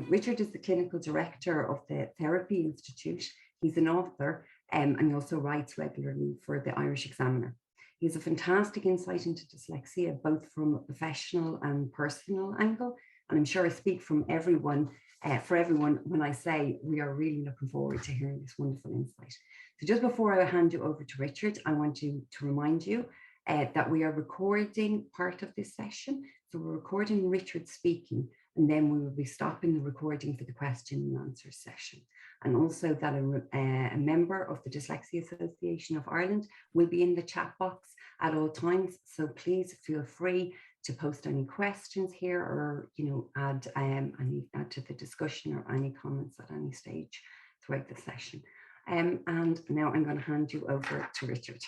Richard is the clinical director of the Therapy Institute. He's an author and he also writes regularly for the Irish Examiner. He has a fantastic insight into dyslexia, both from a professional and personal angle. And I'm sure I speak from everyone, for everyone when I say we are really looking forward to hearing this wonderful insight. So just before I hand you over to Richard, I want to remind you that we are recording part of this session. So we're recording Richard speaking, and then we will be stopping the recording for the question and answer session. And also that a member of the Dyslexia Association of Ireland will be in the chat box at all times. So please feel free to post any questions here, or add to the discussion or any comments at any stage throughout the session. And now I'm going to hand you over to Richard.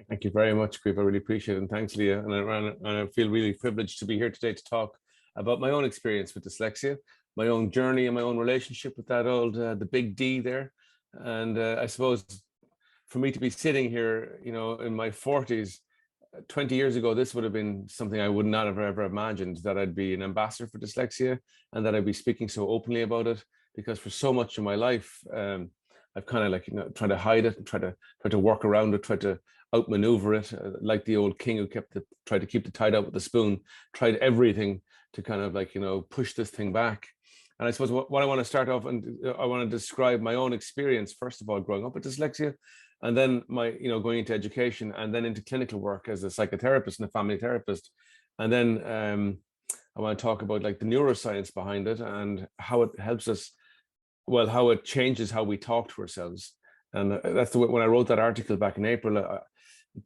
Thank you very much, Grieve. I really appreciate it. And thanks, Leah. And I feel really privileged to be here today to talk about my own experience with dyslexia, my own journey and my own relationship with that old, the big D there. And I suppose for me to be sitting here, in my 40s, 20 years ago, this would have been something I would not have ever imagined, that I'd be an ambassador for dyslexia and that I'd be speaking so openly about it, because for so much of my life, I've kind of tried to hide it, try to work around it, try to outmaneuver it, like the old king who tried to keep the tide out with the spoon, tried everything to kind of push this thing back. And I suppose what I want to start off, and I want to describe my own experience, first of all, growing up with dyslexia, and then my, going into education and then into clinical work as a psychotherapist and a family therapist. And then I want to talk about the neuroscience behind it and how it helps us, well, how it changes how we talk to ourselves. And that's the way, when I wrote that article back in April,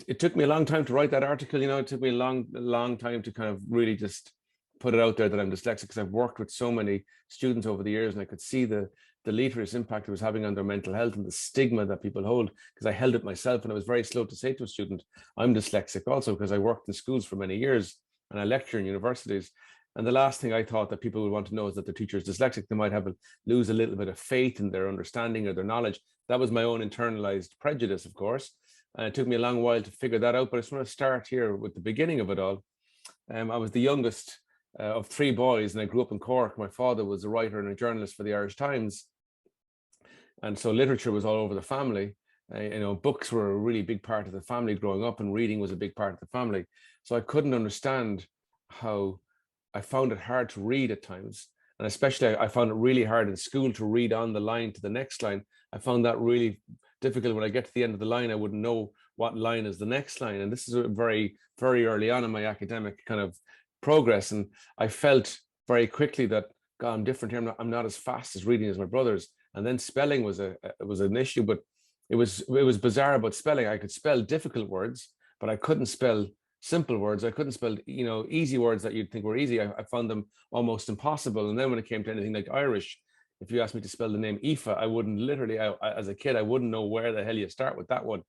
it took me a long time to write that article. It took me a long time to kind of really just put it out there that I'm dyslexic, because I've worked with so many students over the years, and I could see the deleterious impact it was having on their mental health and the stigma that people hold, because I held it myself. And I was very slow to say to a student, I'm dyslexic also, because I worked in schools for many years and I lecture in universities. And the last thing I thought that people would want to know is that their teacher is dyslexic. They might lose a little bit of faith in their understanding or their knowledge. That was my own internalized prejudice, of course. And it took me a long while to figure that out. But I just want to start here with the beginning of it all. I was the youngest of three boys, and I grew up in Cork. My father was a writer and a journalist for the Irish Times. And so literature was all over the family. Books were a really big part of the family growing up, and reading was a big part of the family. So I couldn't understand how I found it hard to read at times. And especially I found it really hard in school to read on the line to the next line. I found that really difficult. When I get to the end of the line, I wouldn't know what line is the next line. And this is very, very early on in my academic kind of progress. And I felt very quickly that, God, I'm different here. I'm not as fast as reading as my brothers. And then spelling was an issue, but it was bizarre about spelling. I could spell difficult words, but I couldn't spell simple words. I couldn't spell, easy words that you'd think were easy. I found them almost impossible. And then when it came to anything like Irish, if you asked me to spell the name Aoife, I wouldn't as a kid, I wouldn't know where the hell you start with that one.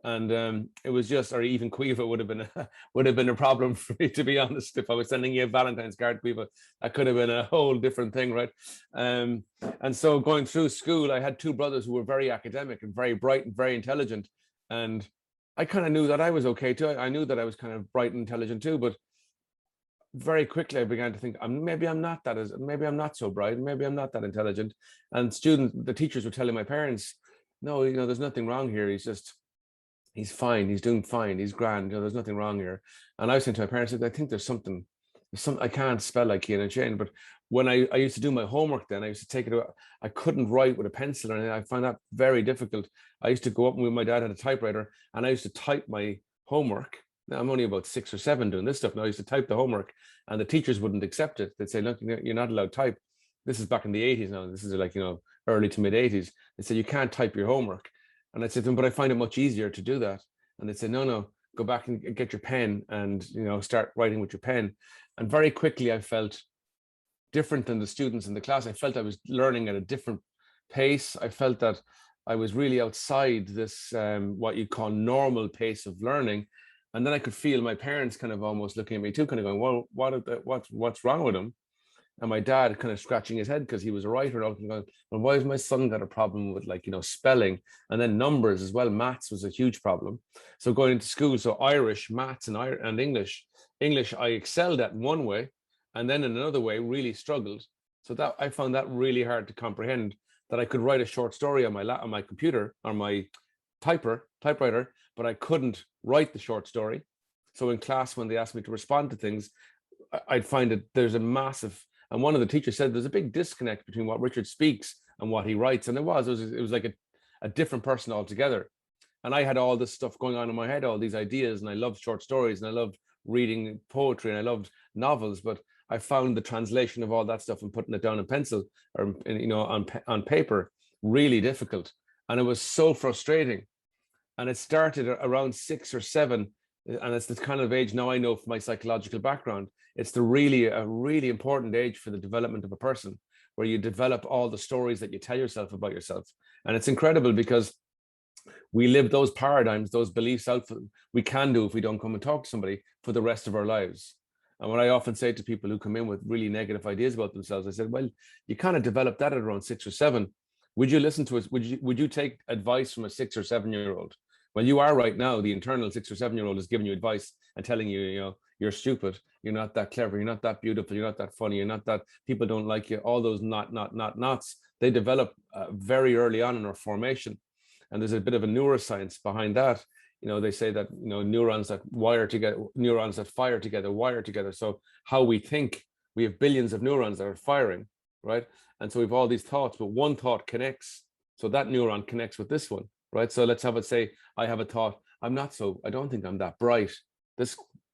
And it was just, or even Cuiva would have been a problem for me, to be honest. If I was sending you a Valentine's card, Cuiva, that could have been a whole different thing, right? And so going through school, I had two brothers who were very academic and very bright and very intelligent. And I kind of knew that I was okay too. I knew that I was kind of bright and intelligent too, but very quickly I began to think, maybe I'm not so bright, maybe I'm not that intelligent. And the teachers were telling my parents, no, there's nothing wrong here. He's fine, he's doing fine, he's grand, there's nothing wrong here. And I was saying to my parents, I think there's something, I can't spell like Cian and Shane. But when I used to do my homework, then I used to take it, I couldn't write with a pencil, and I found that very difficult. I used to go up with my dad had a typewriter, and I used to type my homework. Now I'm only about 6 or 7 doing this stuff now. I used to type the homework, and the teachers wouldn't accept it. They'd say, look, you're not allowed to type. This is back in the 80s now. This is early to mid 80s. They said, you can't type your homework. And I said to them, but I find it much easier to do that. And they said, no, go back and get your pen and, start writing with your pen. And very quickly, I felt different than the students in the class. I felt I was learning at a different pace. I felt that I was really outside this, what you call normal pace of learning. And then I could feel my parents kind of almost looking at me too, kind of going, well, what's wrong with him? And my dad kind of scratching his head because he was a writer, and going, well, why has my son got a problem with spelling and then numbers as well? Maths was a huge problem. So going into school, so Irish, maths, and English I excelled at in one way, and then in another way really struggled. So that I found that really hard to comprehend, that I could write a short story on my computer, on my typewriter, but I couldn't write the short story. So in class, when they asked me to respond to things, I'd find that there's a massive, and one of the teachers said there's a big disconnect between what Richard speaks and what he writes. And it was like a different person altogether. And I had all this stuff going on in my head, all these ideas, and I loved short stories, and I loved reading poetry, and I loved novels, but I found the translation of all that stuff and putting it down in pencil or, you know, on paper really difficult. And it was so frustrating. And it started around 6 or 7. And it's the kind of age now I know from my psychological background, it's a really important age for the development of a person, where you develop all the stories that you tell yourself about yourself. And it's incredible because we live those paradigms, those beliefs out. We can do if we don't come and talk to somebody for the rest of our lives. And what I often say to people who come in with really negative ideas about themselves, I said, well, you kind of develop that at around 6 or 7. Would you listen to us? Would you take advice from a 6 or 7-year-old? Well, you are right now. The internal 6 or 7-year-old is giving you advice and telling you, you know, you're stupid, you're not that clever, you're not that beautiful, you're not that funny, you're not that, people don't like you. All those nots, they develop very early on in our formation. And there's a bit of a neuroscience behind that. You know, they say that, you know, neurons that fire together, wire together. So how we think, we have billions of neurons that are firing, right? And so we have all these thoughts, but one thought connects. So that neuron connects with this one, right? So let's have it say, I have a thought, I don't think I'm that bright.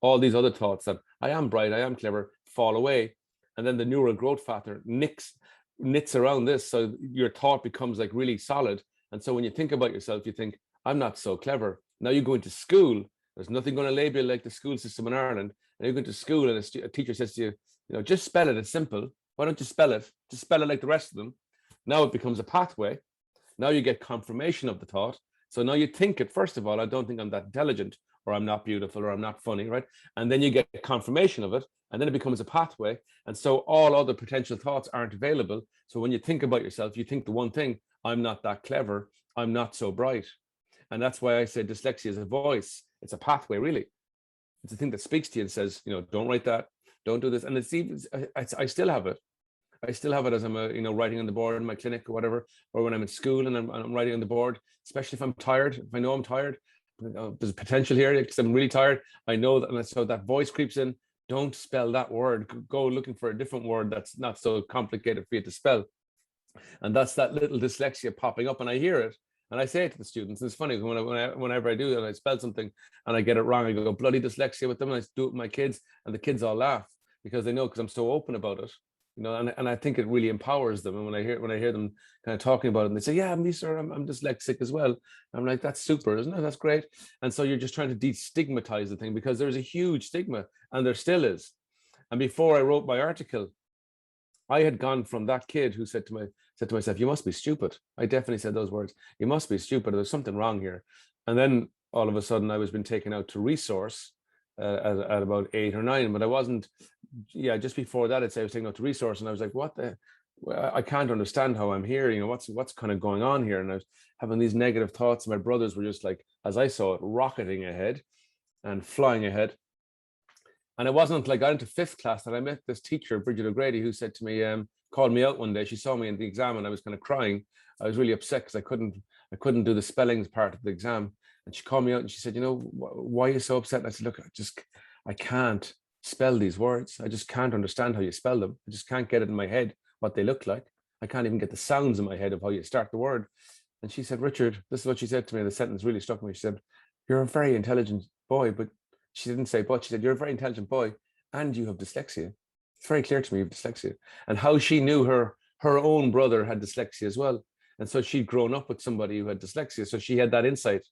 All these other thoughts that I am bright, I am clever, fall away. And then the neural growth factor knits around this. So your thought becomes like really solid. And so when you think about yourself, you think, I'm not so clever. Now you go into school, there's nothing going to label you like the school system in Ireland. And you go into school and a teacher says to you, you know, just spell it, it's simple. Why don't you spell it? Just spell it like the rest of them. Now it becomes a pathway. Now you get confirmation of the thought. So now you think it, first of all, I don't think I'm that intelligent, or I'm not beautiful, or I'm not funny, right? And then you get confirmation of it, and then it becomes a pathway. And so all other potential thoughts aren't available. So when you think about yourself, you think the one thing, I'm not that clever, I'm not so bright. And that's why I say dyslexia is a voice. It's a pathway, really. It's a thing that speaks to you and says, you know, don't write that, don't do this. And it's even, I still have it. I still have it as I'm, writing on the board in my clinic or whatever, or when I'm in school and I'm writing on the board, especially if I'm tired, if I know I'm tired, there's potential here because I'm really tired. I know that, and so that voice creeps in. Don't spell that word. Go looking for a different word that's not so complicated for you to spell. And that's that little dyslexia popping up, and I hear it. And I say it to the students. And it's funny whenever I do it and I spell something and I get it wrong, I go bloody dyslexia with them, and I do it with my kids, and the kids all laugh because they know, because I'm so open about it, you know. And I think it really empowers them. And when I hear them kind of talking about it, and they say, "Yeah, me sir, I'm dyslexic as well." I'm like, "That's super, isn't it? That's great." And so you're just trying to destigmatize the thing, because there's a huge stigma, and there still is. And before I wrote my article, I had gone from that kid who said to myself, "You must be stupid." I definitely said those words. "You must be stupid. There's something wrong here." And then all of a sudden, I was being taken out to resource at about 8 or 9, but I wasn't. Yeah, just before that, I'd say I was taken out to resource, and I was like, "What the? I can't understand how I'm here. You know, what's kind of going on here?" And I was having these negative thoughts. My brothers were just like, as I saw it, rocketing ahead and flying ahead. And it wasn't until I got into 5th class that I met this teacher, Bridget O'Grady, who said to me, called me out one day. She saw me in the exam and I was kind of crying. I was really upset because I couldn't do the spellings part of the exam. And she called me out and she said, "You know, why are you so upset?" And I said, "Look, I can't spell these words. I just can't understand how you spell them. I just can't get it in my head what they look like. I can't even get the sounds in my head of how you start the word." And she said, "Richard," this is what she said to me. The sentence really struck me. She said, "You're a very intelligent boy," but she didn't say but, she said, "You're a very intelligent boy and you have dyslexia. It's very clear to me you have dyslexia." And how she knew her own brother had dyslexia as well. And so she'd grown up with somebody who had dyslexia. So she had that insight.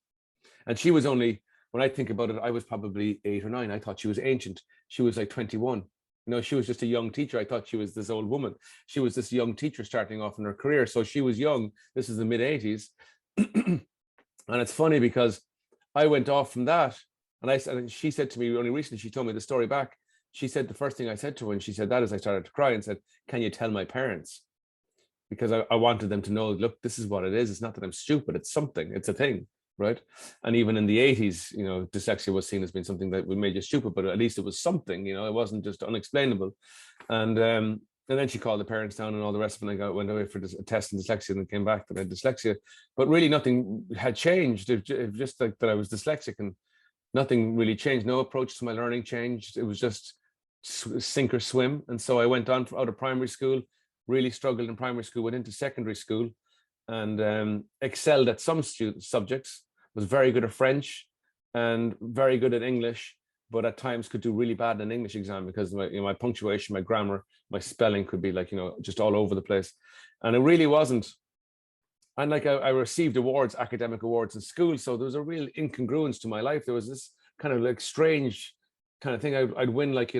And she was only, when I think about it, I was probably 8 or 9. I thought she was ancient. She was like 21. You know, she was just a young teacher. I thought she was this old woman. She was this young teacher starting off in her career. So she was young. This is the mid-80s. And it's funny because I went off from that. And she said to me only recently, she told me the story back. She said the first thing I said to her when she said that is I started to cry and said, "Can you tell my parents?" Because I wanted them to know, look, this is what it is. It's not that I'm stupid. It's something. It's a thing, right? And even in the 80s, you know, dyslexia was seen as being something that we made you stupid, but at least it was something, you know, it wasn't just unexplainable. And And then she called the parents down and all the rest of it. And I went away for a test in dyslexia and then came back that I had dyslexia. But really nothing had changed. It just like that I was dyslexic, and nothing really changed. No approach to my learning changed. It was just sink or swim. And so I went on out of primary school, really struggled in primary school, went into secondary school, and excelled at some subjects, was very good at French and very good at English, but at times could do really bad in an English exam because my, my punctuation, my grammar, my spelling could be like, just all over the place. And it really wasn't. And like I received awards, academic awards in school. So there was a real incongruence to my life. There was this kind of like strange kind of thing. I'd win like,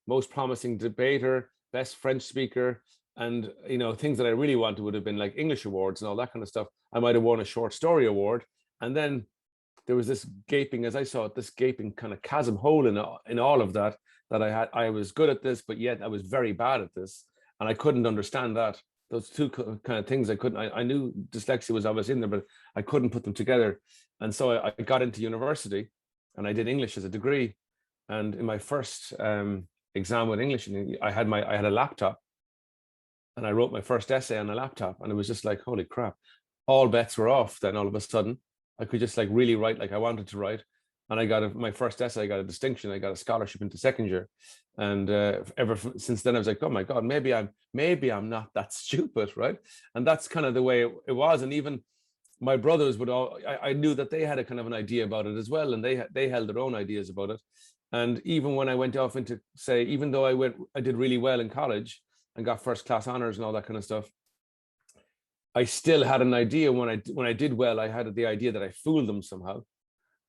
most promising debater, best French speaker, and, things that I really wanted would have been like English awards and all that kind of stuff. I might have won a short story award. And then there was this gaping, as I saw it, this gaping kind of chasm hole in all of that I was good at this, but yet I was very bad at this. And I couldn't understand that. Those two kind of things I knew dyslexia was always in there, but I couldn't put them together. And so I got into university and I did English as a degree. And in my first exam with English, I had a laptop and I wrote my first essay on a laptop, and it was just like, holy crap, all bets were off. Then all of a sudden I could just like really write like I wanted to write. And I got my first essay, I got a distinction, I got a scholarship into second year. And ever since then, I was like, oh my God, maybe I'm not that stupid, right? And that's kind of the way it was. And even my brothers would I knew that they had a kind of an idea about it as well. And they held their own ideas about it. And even when I went off into, say, even though I did really well in college and got first class honors and all that kind of stuff, I still had an idea when I did well, I had the idea that I fooled them somehow.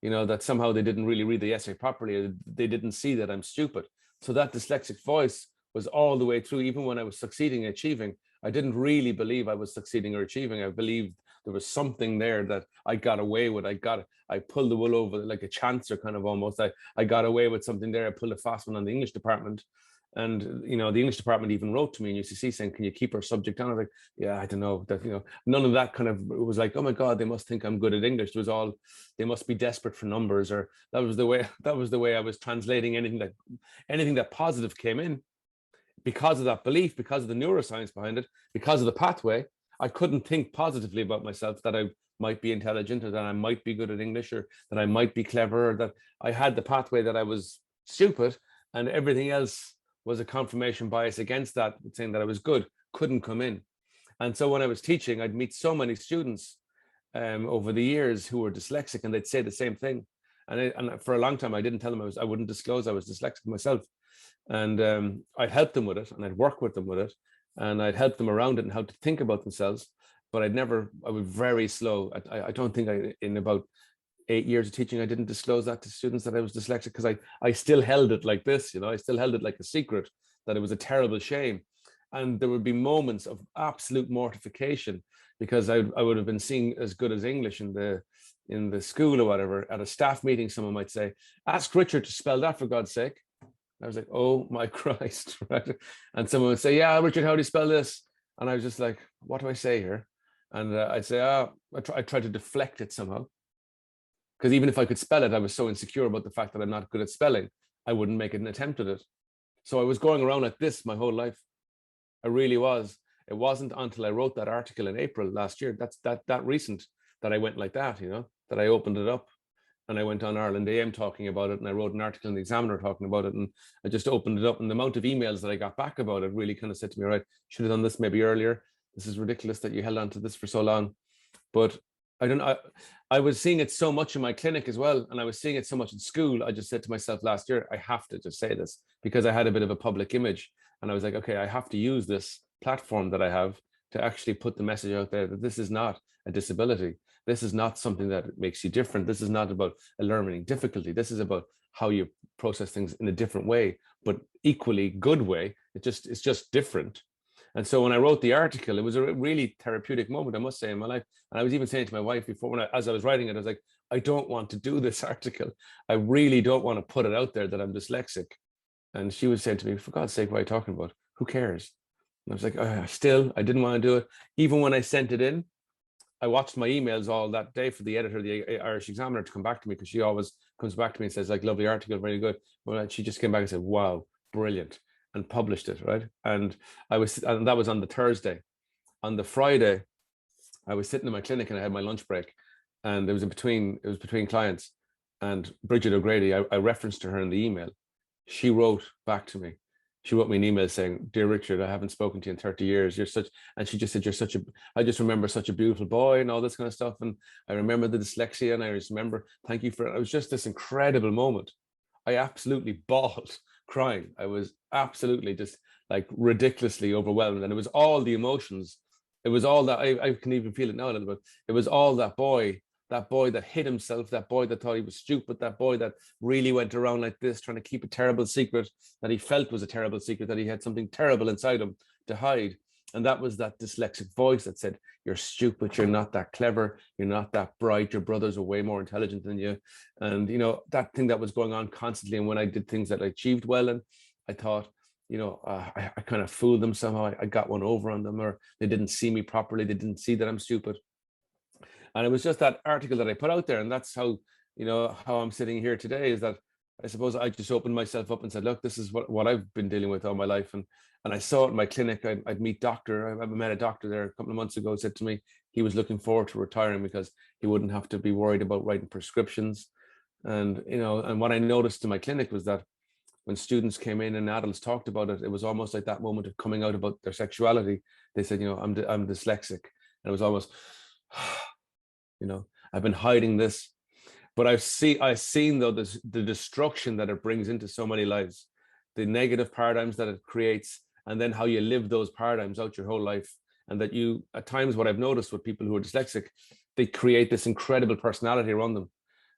That somehow they didn't really read the essay properly. They didn't see that I'm stupid. So that dyslexic voice was all the way through. Even when I was succeeding and achieving, I didn't really believe I was succeeding or achieving. I believed there was something there that I got away with. I pulled the wool over like a chancer kind of almost. I got away with something there. I pulled a fast one on the English department. And, the English department even wrote to me in UCC saying, can you keep our subject on? I was like, yeah, I don't know. That, none of that kind of, it was like, oh my God, they must think I'm good at English. It was all, they must be desperate for numbers, or that was the way I was translating anything that positive came in. Because of that belief, because of the neuroscience behind it, because of the pathway, I couldn't think positively about myself that I might be intelligent, or that I might be good at English, or that I might be clever, or that I had the pathway that I was stupid, and everything else was a confirmation bias against that, saying that I was good, couldn't come in. And so when I was teaching, I'd meet so many students over the years who were dyslexic, and they'd say the same thing. And for a long time, I didn't tell them I wouldn't disclose I was dyslexic myself. And I'd help them with it, and I'd work with them with it, and I'd help them around it and how to think about themselves. But I was very slow. I don't think in about 8 years of teaching, I didn't disclose that to students that I was dyslexic, because I still held it like this, I still held it like a secret, that it was a terrible shame. And there would be moments of absolute mortification, because I would have been seen as good as English in the school or whatever. At a staff meeting, someone might say, ask Richard to spell that for God's sake. I was like, oh my Christ, right? And someone would say, yeah, Richard, how do you spell this? And I was just like, what do I say here? And I'd say, I try to deflect it somehow. Because even if I could spell it, I was so insecure about the fact that I'm not good at spelling, I wouldn't make an attempt at it. So I was going around like this my whole life. I really was. It wasn't until I wrote that article in April last year, that's that recent, that I went like that, that I opened it up. And I went on Ireland AM talking about it, and I wrote an article in the Examiner talking about it, and I just opened it up, and the amount of emails that I got back about it really kind of said to me, right, should have done this maybe earlier. This is ridiculous that you held on to this for so long. But I was seeing it so much in my clinic as well, and I was seeing it so much in school. I just said to myself last year, I have to just say this, because I had a bit of a public image, and I was like, okay, I have to use this platform that I have to actually put the message out there that this is not a disability. This is not something that makes you different. This is not about a learning difficulty. This is about how you process things in a different way, but equally good way. It's just different. And so when I wrote the article, it was a really therapeutic moment, I must say, in my life. And I was even saying to my wife before, as I was writing it, I was like, I don't want to do this article. I really don't want to put it out there that I'm dyslexic. And she was saying to me, for God's sake, what are you talking about? Who cares? And I was like, I didn't want to do it. Even when I sent it in, I watched my emails all that day for the editor of the Irish Examiner to come back to me, because she always comes back to me and says, like, lovely article, very good. Well, she just came back and said, wow, brilliant. and published it, right? And that was on the Thursday. On the Friday, I was sitting in my clinic and I had my lunch break, and it was between clients. And Bridget O'Grady, I referenced to her in the email. She wrote back to me. She wrote me an email saying, "Dear Richard, I haven't spoken to you in 30 years. You're such," and she just said, I just remember such a beautiful boy and all this kind of stuff. And I remember the dyslexia, and I just remember, thank you for it. It was just this incredible moment. I absolutely bawled, crying. I was absolutely just like ridiculously overwhelmed. And it was all the emotions. It was all that, I can even feel it now a little bit. It was all that boy that hid himself, that boy that thought he was stupid, that boy that really went around like this, trying to keep a terrible secret that he felt was a terrible secret, that he had something terrible inside him to hide. And that was that dyslexic voice that said, "You're stupid, you're not that clever, you're not that bright, your brothers are way more intelligent than you." And, you know, that thing that was going on constantly. And when I did things that I achieved well, and I thought, you know, I kind of fooled them somehow. I got one over on them, or they didn't see me properly. They didn't see that I'm stupid. And it was just that article that I put out there. And that's how, you know, how I'm sitting here today, is that I suppose I just opened myself up and said, look, this is what I've been dealing with all my life. And I saw it in my clinic. I'd meet doctor. I met a doctor there a couple of months ago, said to me he was looking forward to retiring because he wouldn't have to be worried about writing prescriptions. And, you know, and what I noticed in my clinic was that when students came in and adults talked about it, it was almost like that moment of coming out about their sexuality. They said, you know, I'm dyslexic. And it was almost, you know, I've been hiding this. But I've seen though the destruction that it brings into so many lives, the negative paradigms that it creates, and then how you live those paradigms out your whole life. And that you, at times, what I've noticed with people who are dyslexic, they create this incredible personality around them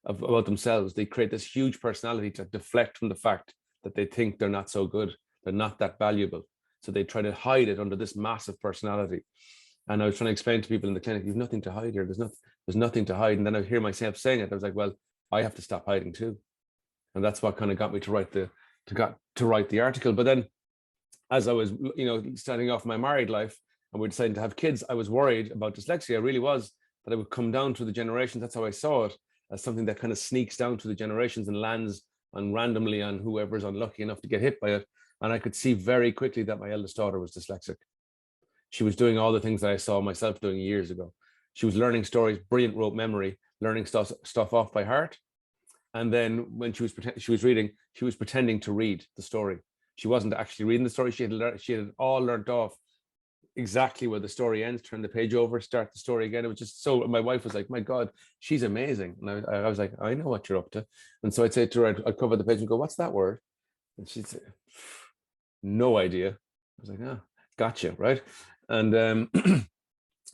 about themselves. They create this huge personality to deflect from the fact that they think they're not so good, they're not that valuable. So they try to hide it under this massive personality. And I was trying to explain to people in the clinic, you've nothing to hide here. There's nothing to hide. And then I hear myself saying it. I was like, well, I have to stop hiding too. And that's what kind of got me to write the article. But then as I was, you know, starting off my married life and we're deciding to have kids, I was worried about dyslexia. I really was, that it would come down through the generations. That's how I saw it, as something that kind of sneaks down through the generations and lands on randomly on whoever's unlucky enough to get hit by it. And I could see very quickly that my eldest daughter was dyslexic. She was doing all the things that I saw myself doing years ago. She was learning stories, brilliant rote memory, learning stuff off by heart. And then when she was reading, she was pretending to read the story. She wasn't actually reading the story. She had all learned off exactly where the story ends, turn the page over, start the story again. It was just so, my wife was like, my God, she's amazing. And I was like, I know what you're up to. And so I'd say to her, I'd cover the page and go, what's that word? And she'd say, no idea. I was like, ah, gotcha, right? And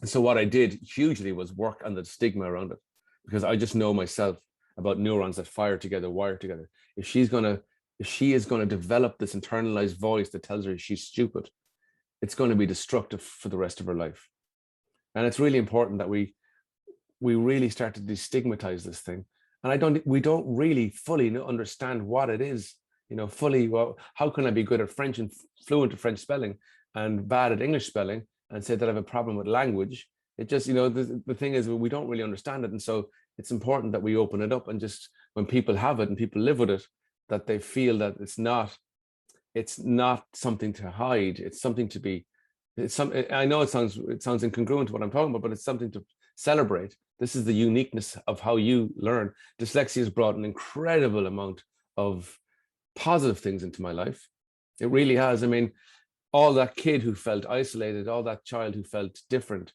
so what I did hugely was work on the stigma around it, because I just know myself about neurons that fire together, wire together. If she is going to develop this internalized voice that tells her she's stupid, it's going to be destructive for the rest of her life. And it's really important that we really start to destigmatize this thing. And we don't really fully understand what it is, you know, fully. Well, how can I be good at French and fluent at French spelling and bad at English spelling and say that I have a problem with language? It just, you know, the thing is, we don't really understand it. And so it's important that we open it up, and just when people have it and people live with it, that they feel that it's not something to hide. It's something to be, I know it sounds incongruent to what I'm talking about, but it's something to celebrate. This is the uniqueness of how you learn. Dyslexia has brought an incredible amount of positive things into my life. It really has. I mean, all that kid who felt isolated, all that child who felt different,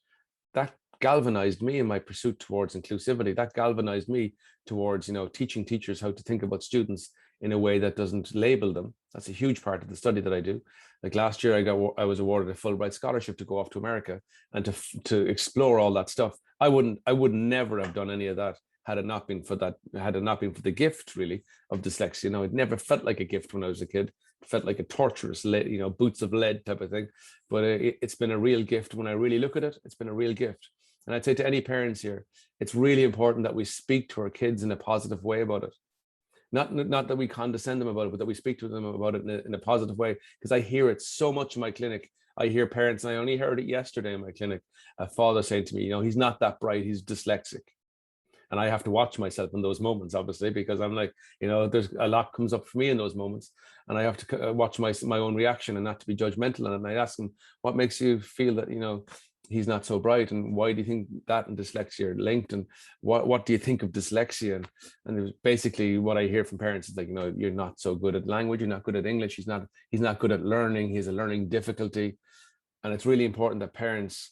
that galvanized me in my pursuit towards inclusivity. That galvanized me towards, you know, teaching teachers how to think about students in a way that doesn't label them. That's a huge part of the study that I do. Like last year, I was awarded a Fulbright scholarship to go off to America and to explore all that stuff. I would never have done any of that had it not been for the gift, really, of dyslexia. You know, it never felt like a gift when I was a kid. It felt like a torturous, you know, boots of lead type of thing. But it's been a real gift. When I really look at it, it's been a real gift. And I'd say to any parents here, it's really important that we speak to our kids in a positive way about it. Not that we condescend them about it, but that we speak to them about it in a positive way. Because I hear it so much in my clinic. I hear parents, and I only heard it yesterday in my clinic, a father saying to me, you know, he's not that bright, he's dyslexic. And I have to watch myself in those moments, obviously, because I'm like, there's a lot comes up for me in those moments, and I have to watch my own reaction and not to be judgmental. And I ask him, what makes you feel that, he's not so bright, and why do you think that and dyslexia are linked, and what do you think of dyslexia? And it was basically what I hear from parents is like, you're not so good at language, you're not good at English, he's not good at learning, he has a learning difficulty. And it's really important that parents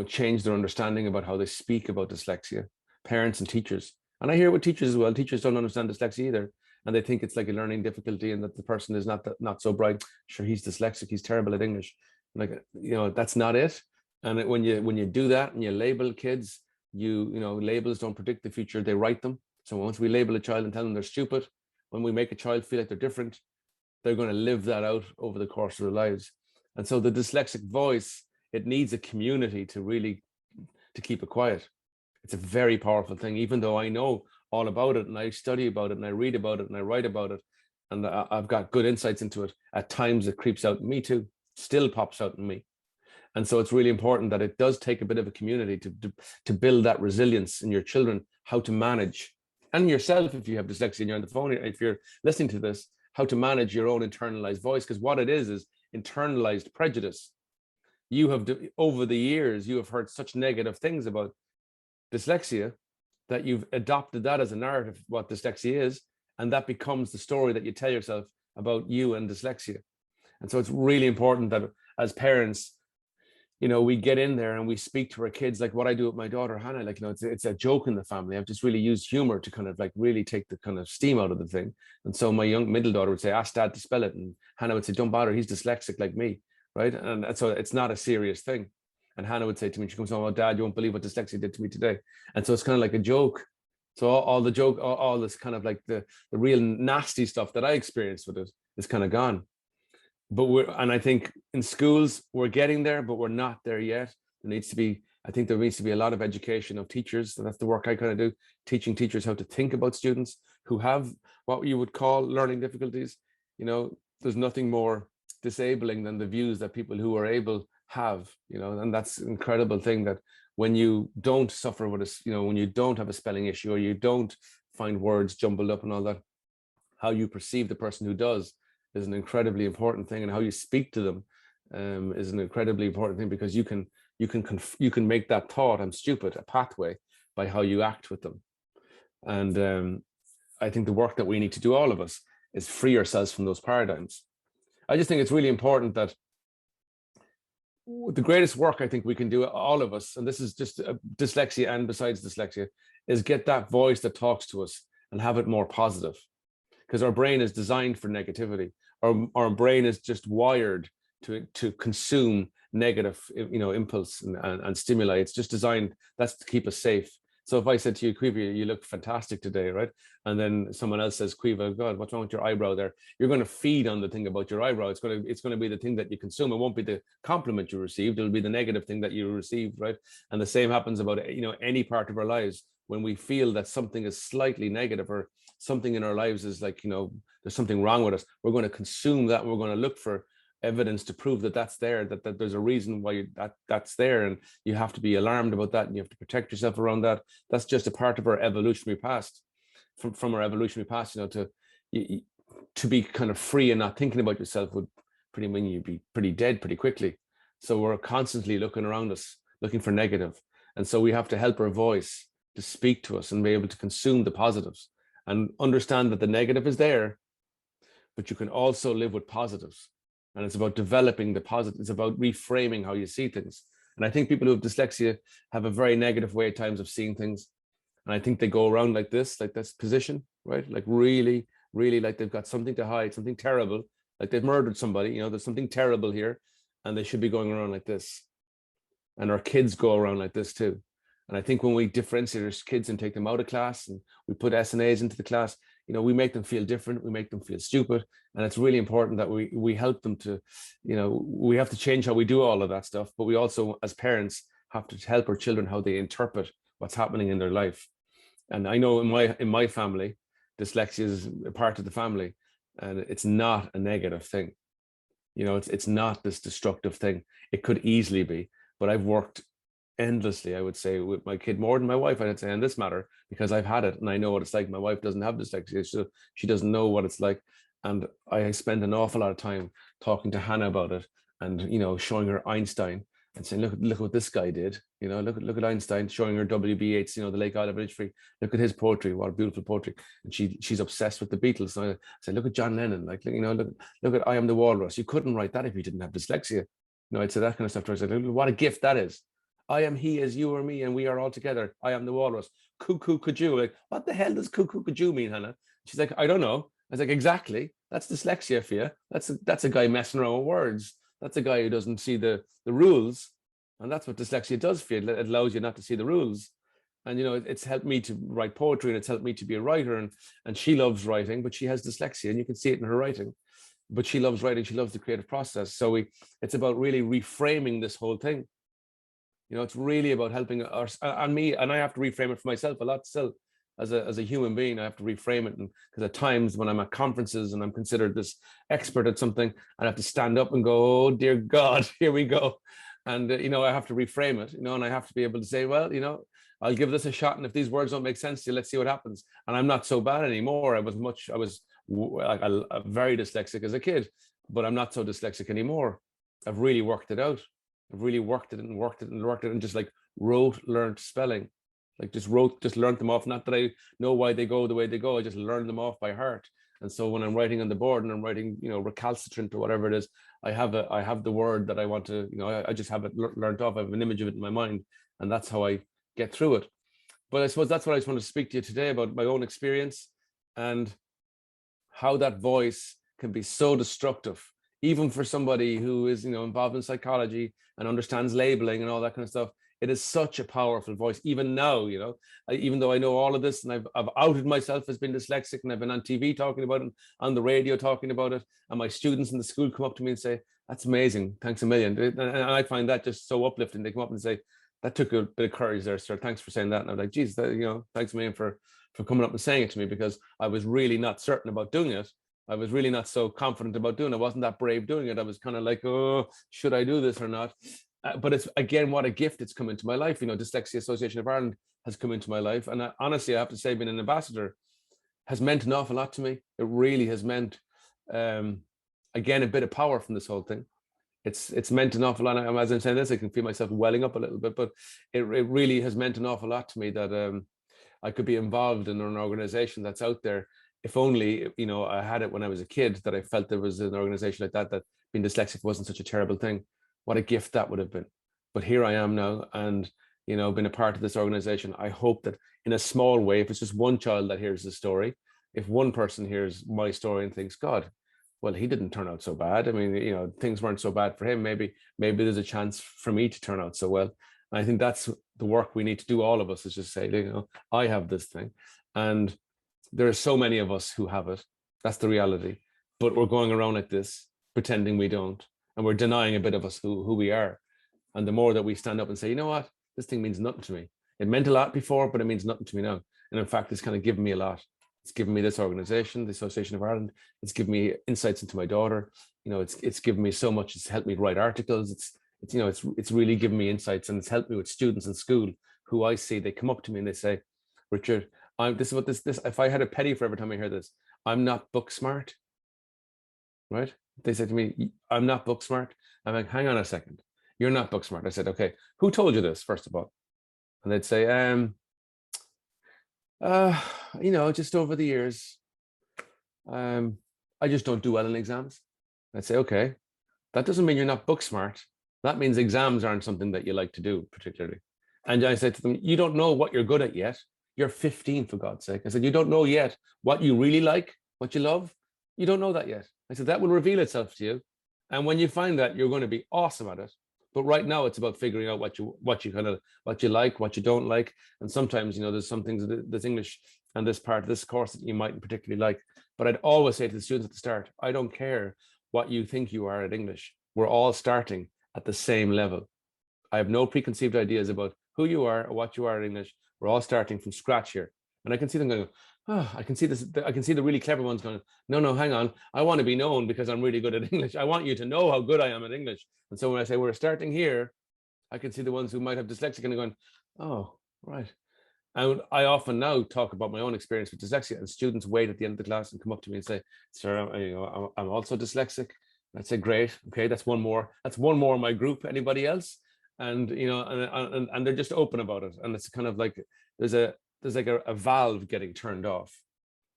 change their understanding about how they speak about dyslexia, parents and teachers. And I hear with teachers as well, teachers don't understand dyslexia either, and they think it's like a learning difficulty and that the person is not so bright. Sure, he's dyslexic, he's terrible at English. Like, that's not it. And when you do that and you label kids, labels don't predict the future, they write them. So once we label a child and tell them they're stupid, when we make a child feel like they're different, they're going to live that out over the course of their lives. And so the dyslexic voice, it needs a community to keep it quiet. It's a very powerful thing, even though I know all about it and I study about it and I read about it and I write about it and I've got good insights into it. At times it creeps out in me too, still pops out in me. And so it's really important that it does take a bit of a community to build that resilience in your children, how to manage, and yourself if you have dyslexia and you're on the phone, if you're listening to this, how to manage your own internalized voice, because what it is internalized prejudice. You have, over the years, you have heard such negative things about dyslexia that you've adopted that as a narrative, what dyslexia is, and that becomes the story that you tell yourself about you and dyslexia. And so it's really important that as parents, we get in there and we speak to our kids, like what I do with my daughter Hannah. Like, it's a joke in the family. I've just really used humor to kind of like really take the kind of steam out of the thing. And so my young middle daughter would say, ask Dad to spell it, and Hannah would say, don't bother, he's dyslexic like me, right? And so it's not a serious thing. And Hannah would say to me, she comes home, oh, Dad, you won't believe what dyslexia did to me today. And so it's kind of like a joke. So all the joke, all this kind of like the real nasty stuff that I experienced with it is kind of gone. But and I think in schools we're getting there, but we're not there yet. There needs to be a lot of education of teachers. And that's the work I kind of do, teaching teachers how to think about students who have what you would call learning difficulties. There's nothing more disabling than the views that people who are able have, and that's an incredible thing, that when you don't suffer with when you don't have a spelling issue, or you don't find words jumbled up and all that, how you perceive the person who does is an incredibly important thing, and how you speak to them is an incredibly important thing, because you can make that thought, I'm stupid, a pathway by how you act with them. And I think the work that we need to do, all of us, is free ourselves from those paradigms. I just think it's really important that the greatest work I think we can do, all of us, and this is just dyslexia and besides dyslexia, is get that voice that talks to us and have it more positive, because our brain is designed for negativity. Our brain is just wired to consume negative, impulse and stimuli. It's just designed, that's to keep us safe. So if I said to you, Quiva, you look fantastic today, right? And then someone else says, Quiva, God, what's wrong with your eyebrow there? You're going to feed on the thing about your eyebrow. It's going to be the thing that you consume. It won't be the compliment you received. It'll be the negative thing that you received, right? And the same happens about, any part of our lives. When we feel that something is slightly negative, or something in our lives is like, there's something wrong with us, we're going to consume that. We're going to look for evidence to prove that that's there, that there's a reason why that's there, and you have to be alarmed about that, and you have to protect yourself around that. That's just a part of our evolutionary past, from our evolutionary past. To be kind of free and not thinking about yourself would pretty mean you'd be pretty dead pretty quickly. So we're constantly looking around us, looking for negative, and so we have to help our voice to speak to us and be able to consume the positives and understand that the negative is there, but you can also live with positives. And it's about developing the positive. It's about reframing how you see things. And I think people who have dyslexia have a very negative way at times of seeing things. And I think they go around like this position, right? Like really, really like they've got something to hide, something terrible, like they've murdered somebody, there's something terrible here, and they should be going around like this. And our kids go around like this too. And I think when we differentiate our kids and take them out of class and we put SNAs into the class, we make them feel different, we make them feel stupid. And it's really important that we help them to, we have to change how we do all of that stuff, but we also, as parents, have to help our children how they interpret what's happening in their life. And I know in my family, dyslexia is a part of the family, and it's not a negative thing. It's not this destructive thing. It could easily be, but I've worked endlessly, I would say, with my kid, more than my wife, I'd say, in this matter, because I've had it and I know what it's like. My wife doesn't have dyslexia, so she doesn't know what it's like. And I spend an awful lot of time talking to Hannah about it, and, you know, showing her Einstein and saying, look what this guy did. You know, look at Einstein, showing her W.B. Yeats, you know, the Lake Isle of Innisfree. Look at his poetry, what beautiful poetry. And she's obsessed with the Beatles. So I say, look at John Lennon, like, you know, look at I Am the Walrus. You couldn't write that if you didn't have dyslexia. You know, I'd say that kind of stuff to her. I said, what a gift that is. I am he as you or me, and we are all together. I am the walrus. Cuckoo, could you? Like, what the hell does cuckoo, could you mean, Hannah? She's like, I don't know. I was like, exactly. That's dyslexia for you. That's a guy messing around with words. That's a guy who doesn't see the rules. And that's what dyslexia does for you. It allows you not to see the rules. And, you know, it's helped me to write poetry, and it's helped me to be a writer. And she loves writing, but she has dyslexia, and you can see it in her writing. But she loves writing. She loves the creative process. So it's about really reframing this whole thing. You know, it's really about helping us and me, and I have to reframe it for myself a lot still. As a human being, I have to reframe it, and because at times when I'm at conferences and I'm considered this expert at something, I have to stand up and go, oh dear God, here we go. And you know, I have to reframe it, you know, and I have to be able to say, well, you know, I'll give this a shot, and if these words don't make sense to you, let's see what happens. And I'm not so bad anymore. I was like a very dyslexic as a kid, but I'm not so dyslexic anymore. I've really worked it out. I've really worked it and just like learned spelling, like just learned them off. Not that I know why they go the way they go. I just learned them off by heart. And so when I'm writing on the board and I'm writing, you know, recalcitrant or whatever it is, I have the word that I want to, you know, I just have it learned off. I have an image of it in my mind, and that's how I get through it. But I suppose that's what I just want to speak to you today about, my own experience and how that voice can be so destructive, even for somebody who is, you know, involved in psychology and understands labeling and all that kind of stuff. It is such a powerful voice, even now, you know, even though I know all of this, and I've outed myself as being dyslexic, and I've been on TV talking about it, on the radio talking about it, and my students in the school come up to me and say, that's amazing, thanks a million. And I find that just so uplifting. They come up and say, that took a bit of courage there, sir, thanks for saying that. And I'm like, geez, you know, thanks a million for coming up and saying it to me, because I was really not certain about doing it. I was really not so confident about doing it. I wasn't that brave doing it. I was kind of like, oh, should I do this or not? But it's, again, what a gift it's come into my life. You know, Dyslexia Association of Ireland has come into my life. And honestly, I have to say, being an ambassador has meant an awful lot to me. It really has meant, again, a bit of power from this whole thing. It's meant an awful lot. As I'm saying this, I can feel myself welling up a little bit, but it really has meant an awful lot to me that I could be involved in an organization that's out there. If only, you know, I had it when I was a kid, that I felt there was an organization like that being dyslexic wasn't such a terrible thing. What a gift that would have been. But here I am now, and, you know, been a part of this organization. I hope that in a small way, if it's just one child that hears the story, if one person hears my story and thinks, God, well, he didn't turn out so bad. I mean, you know, things weren't so bad for him. Maybe there's a chance for me to turn out so well. And I think that's the work we need to do, all of us, is just say, you know, I have this thing. And there are so many of us who have it. That's the reality. But we're going around like this, pretending we don't. And we're denying a bit of us who we are. And the more that we stand up and say, you know what, this thing means nothing to me. It meant a lot before, but it means nothing to me now. And in fact, it's kind of given me a lot. It's given me this organization, the Association of Ireland. It's given me insights into my daughter. You know, it's given me so much. It's helped me write articles. It's you know, it's really given me insights, and it's helped me with students in school who I see. They come up to me and they say, Richard, this is what this. If I had a penny for every time I hear this, I'm not book smart. Right? They said to me, I'm not book smart. I'm like, hang on a second. You're not book smart. I said, okay, who told you this, first of all? And they'd say, you know, just over the years, I just don't do well in exams. I'd say, okay, that doesn't mean you're not book smart. That means exams aren't something that you like to do particularly. And I said to them, you don't know what you're good at yet. You're 15, for God's sake. I said, you don't know yet what you really like, what you love. You don't know that yet. I said, that will reveal itself to you. And when you find that, you're going to be awesome at it. But right now it's about figuring out what you like, what you don't like. And sometimes, you know, there's some things, there's English and this part of this course that you mightn't particularly like. But I'd always say to the students at the start, I don't care what you think you are at English. We're all starting at the same level. I have no preconceived ideas about who you are or what you are at English. We're all starting from scratch here. And I can see them going, oh, I can see this. I can see the really clever ones going, no, hang on. I want to be known because I'm really good at English. I want you to know how good I am at English. And so when I say we're starting here, I can see the ones who might have dyslexia and going, oh, right. And I often now talk about my own experience with dyslexia, and students wait at the end of the class and come up to me and say, sir, I'm also dyslexic. And I'd say, great. Okay, that's one more. That's one more in my group. Anybody else? And, and they're just open about it. And it's kind of like, there's like a valve getting turned off.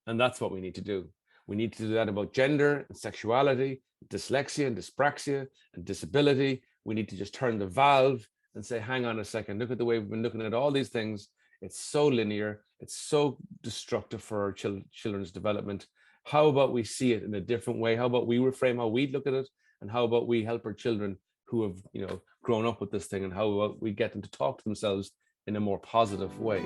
And that's what we need to do. We need to do that about gender and sexuality, dyslexia and dyspraxia and disability. We need to just turn the valve and say, hang on a second, look at the way we've been looking at all these things. It's so linear. It's so destructive for our children's development. How about we see it in a different way? How about we reframe how we look at it? And how about we help our children who have, grown up with this thing, and how about we get them to talk to themselves in a more positive way?